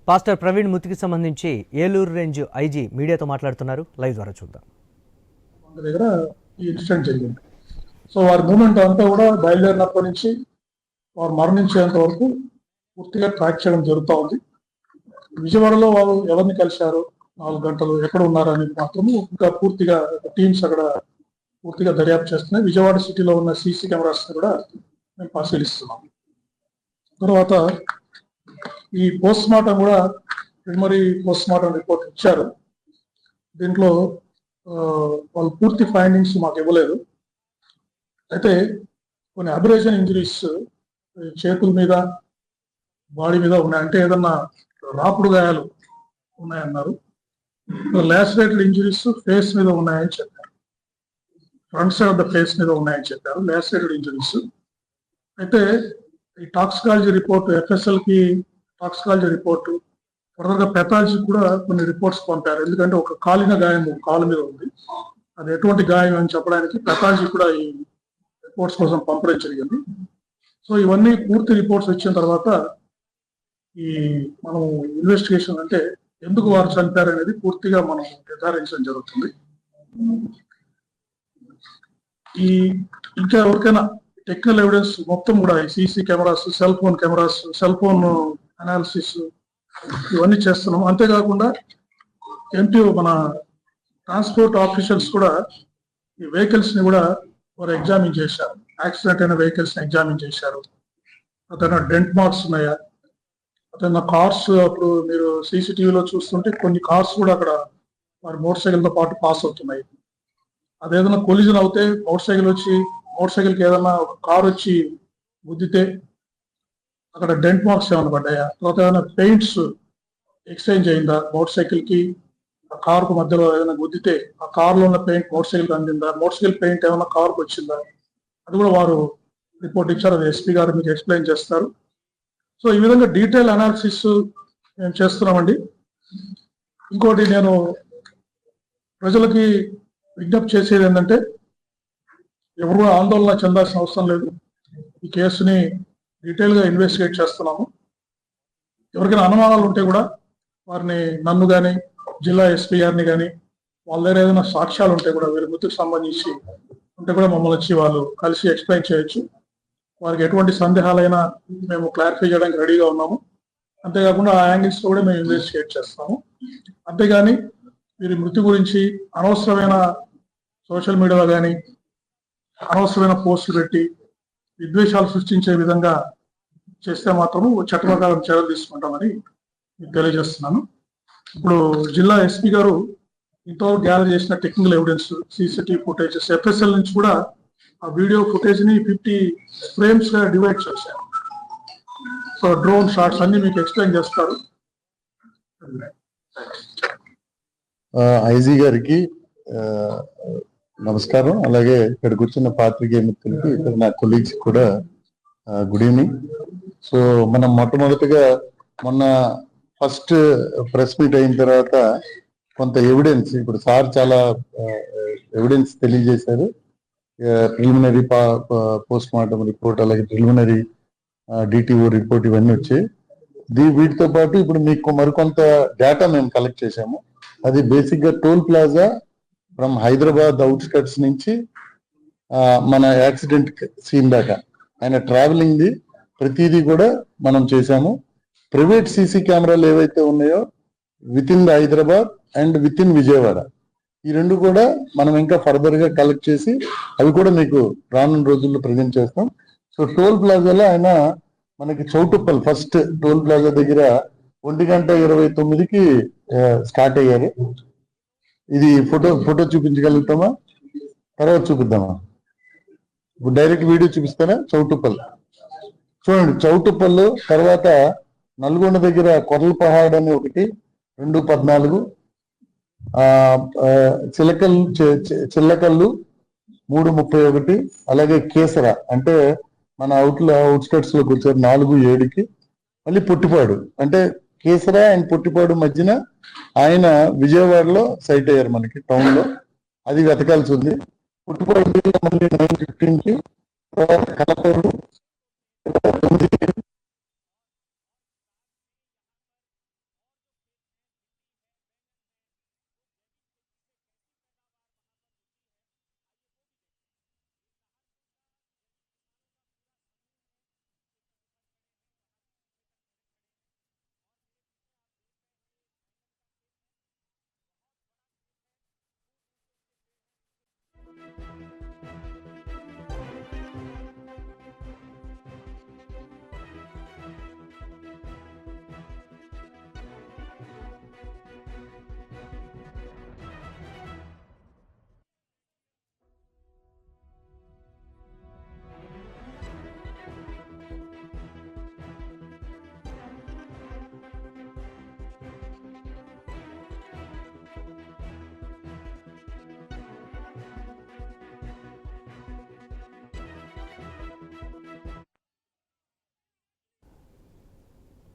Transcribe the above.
Pastor Praveen మృతికి సంబంధించి Eluru range IG మీడియాతో మాట్లాడుతున్నారు. లైవ్ ద్వారా చూద్దాం. దగ్గర ఈ ఇన్సిడెంట్ జరిగింది. సో వారి మూమెంట్ అంతా కూడా బయలుదేరినప్పటి నుంచి వారు మరణించేంత వరకు పూర్తిగా ట్రాక్ చేయడం జరుగుతూ ఉంది. విజయవాడలో వాళ్ళు ఎవరిని కలిశారు, 4 గంటలు ఎక్కడ ఉన్నారు అనేది మాత్రము ఇంకా పూర్తిగా టీమ్స్ అక్కడ పూర్తిగా దర్యాప్తు చేస్తున్నాయి. విజయవాడ సిటీలో ఉన్న సీసీ కెమెరాస్ కూడా మేము పరిశీలిస్తున్నాం. తర్వాత ఈ పోస్ట్ మార్టం కూడా ప్రిలిమినరీ పోస్ట్ మార్టం రిపోర్ట్ ఇచ్చారు. దీంట్లో వాళ్ళు పూర్తి ఫైండింగ్స్ మాకు ఇవ్వలేదు. అయితే కొన్ని అబ్రేషన్ ఇంజరీస్ చేతుల మీద, బాడీ మీద ఉన్నాయి, అంటే ఏదన్నా రాపుడు గాయాలు ఉన్నాయన్నారు. లాసిరేటెడ్ ఇంజరీస్ ఫేస్ మీద ఉన్నాయని చెప్పారు, front side of the face మీద ఉన్నాయని చెప్పారు లాసిరేటెడ్ ఇంజరీస్. అయితే ఈ టాక్సికాలజీ రిపోర్ట్, ఎఫ్ఎస్ఎల్ కి టాక్సికాలజీ రిపోర్టు, ఫర్దర్గా పెథాలజీ కూడా కొన్ని రిపోర్ట్స్ పంపారు. ఎందుకంటే ఒక కాలిన గాయం కాలు మీద ఉంది, అది ఎటువంటి గాయం అని చెప్పడానికి పెథాలజీ కూడా ఈ రిపోర్ట్స్ కోసం పంపడం జరిగింది. సో ఇవన్నీ పూర్తి రిపోర్ట్స్ వచ్చిన తర్వాత ఈ మనం ఇన్వెస్టిగేషన్, అంటే ఎందుకు వారు చనిపారు అనేది పూర్తిగా మనం నిర్ధారించడం జరుగుతుంది. ఈ ఇంకా ఎవరికైనా టెక్నికల్ ఎవిడెన్స్ మొత్తం కూడా CC cameras, cell phone cameras, cell phone analysis ఇవన్నీ చేస్తున్నాం. అంతేకాకుండా ఎంపీఓ మన ట్రాన్స్పోర్ట్ ఆఫీషియల్స్ కూడా ఈ వెహికల్స్ ని కూడా వారు ఎగ్జామిన్ చేశారు. యాక్సిడెంట్ అయిన వెహికల్స్ ని ఎగ్జామిన్ చేశారు. అతను డెంట్ మార్క్స్ ఉన్నాయా, అతను కార్స్, అప్పుడు మీరు సీసీటీవీలో చూస్తుంటే కొన్ని కార్స్ కూడా అక్కడ వారి మోటార్ సైకిల్తో పాటు పాస్ అవుతున్నాయి. అదేదైనా కొలిజన్ అవుతే మోటార్ సైకిల్కి ఏదైనా ఒక కార్ వచ్చి గుద్దితే అక్కడ డెంట్ మార్క్స్ ఏమైనా పడ్డాయా, తర్వాత ఏమైనా పెయింట్స్ ఎక్స్చేంజ్ అయిందా, మోటార్ సైకిల్ కి ఆ కార్ కు మధ్యలో ఏదైనా గుద్దితే ఆ కార్ లో ఉన్న పెయింట్ మోటార్ సైకిల్ కి అందిందా, మోటార్ సైకిల్ పెయింట్ ఏమైనా కార్ కు వచ్చిందా, అది కూడా వారు రిపోర్ట్ ఇచ్చారు. అది ఎస్పీ గారు మీకు ఎక్స్ప్లెయిన్ చేస్తారు. సో ఈ విధంగా డీటెయిల్ అనాలిసిస్ మేము చేస్తున్నామండి. ఇంకోటి నేను ప్రజలకి విజ్ఞప్తి చేసేది ఏంటంటే, ఎవరు ఆందోళన చెందాల్సిన అవసరం లేదు. ఈ కేసుని డీటెయిల్ గా ఇన్వెస్టిగేట్ చేస్తున్నాము. ఎవరికైనా అనుమానాలు ఉంటే కూడా వారిని, నన్ను కానీ జిల్లా ఎస్పీ గారిని కానీ, వాళ్ళ దగ్గర ఏదైనా సాక్ష్యాలు ఉంటే కూడా, వీరి మృతికి సంబంధించి ఉంటే కూడా మమ్మల్ని వచ్చి వాళ్ళు కలిసి ఎక్స్ప్లెయిన్ చేయొచ్చు. వారికి ఎటువంటి సందేహాలైనా మేము క్లారిఫై చేయడానికి రెడీగా ఉన్నాము. అంతేకాకుండా ఆ యాంగిల్స్ లో కూడా మేము ఇన్వెస్టిగేట్ చేస్తాము. అంతేగాని వీరి మృతి గురించి అనవసరమైన సోషల్ మీడియాలో కానీ అనవసరమైన పోస్టులు పెట్టి విద్వేషాలు సృష్టించే విధంగా చేస్తే మాత్రము చట్ట ప్రకారం చర్యలు తీసుకుంటామని మీకు తెలియజేస్తున్నాను. ఇప్పుడు జిల్లా ఎస్పీ గారు ఇంతవరకు గ్యాదర్ చేసిన technical evidence, CCTV footages, FSL నుంచి కూడా ఆ వీడియో ఫుటేజ్ ని 50 ఫ్రేమ్స్ గా డివైడ్ చేశారు. సో డ్రోన్ షాట్స్ అన్ని మీకు ఎక్స్ప్లెయిన్ చేస్తారు. ఐజీ గారికి నమస్కారం. అలాగే ఇక్కడ కూర్చున్న పాత్రికేయ మిత్రులకి, ఇక్కడ నా కొలీగ్స్ కూడా గుడ్ ఈవినింగ్. సో మనం మొట్టమొదటిగా మొన్న ఫస్ట్ ప్రెస్ మీట్ అయిన తర్వాత కొంత ఎవిడెన్స్, ఇప్పుడు సార్ చాలా ఎవిడెన్స్ తెలియజేశారు. ప్రిలిమినరీ పోస్ట్ మార్టం రిపోర్ట్, అలాగే ప్రిలిమినరీ డిటిఓ రిపోర్ట్ ఇవన్నీ వచ్చాయి. వీటితో పాటు ఇప్పుడు మీకు మరికొంత డేటా మేము కలెక్ట్ చేశాము. అది బేసిక్ గా toll plaza from Hyderabad outskirts నుంచి మన యాక్సిడెంట్ సీన్ దాకా ఆయన ట్రావెలింగ్ ది ప్రతిదీ కూడా మనం చేశాము. ప్రైవేట్ సీసీ కెమెరాలు ఏవైతే ఉన్నాయో with in the Hyderabad and with in Vijayawada, ఈ రెండు కూడా మనం ఇంకా ఫర్దర్ గా కలెక్ట్ చేసి అవి కూడా మీకు రానున్న రోజుల్లో ప్రజెంట్ చేస్తాం. సో టోల్ ప్లాజాలో ఆయన మనకి చౌటుప్పల్ ఫస్ట్ టోల్ ప్లాజా దగ్గర 1:29కి స్టార్ట్ అయ్యారు. ఇది ఫోటో చూపించగలుగుతామా? తర్వాత చూపిద్దామా? ఇప్పుడు డైరెక్ట్ వీడియో చూపిస్తానా? చౌటుప్పల్ చూడండి. చౌటుప్పల్ తర్వాత నల్గొండ దగ్గర కొర్లపహాడ్ అని ఒకటి 2:14, చిల్లకల్లు 3:31, అలాగే కేసర అంటే మన అవుట్స్కట్స్ లోకి వచ్చారు 4:07కి. మళ్ళీ పొట్టిపాడు అంటే కేసర అండ్ పొట్టిపాడు మధ్యన ఆయన విజయవాడలో సైట్ అయ్యారు మనకి టౌన్ లో. అది వెతకాల్సి ఉంది. పొట్టిపాడు మళ్ళీ 9:15కి, తర్వాత కలపూరు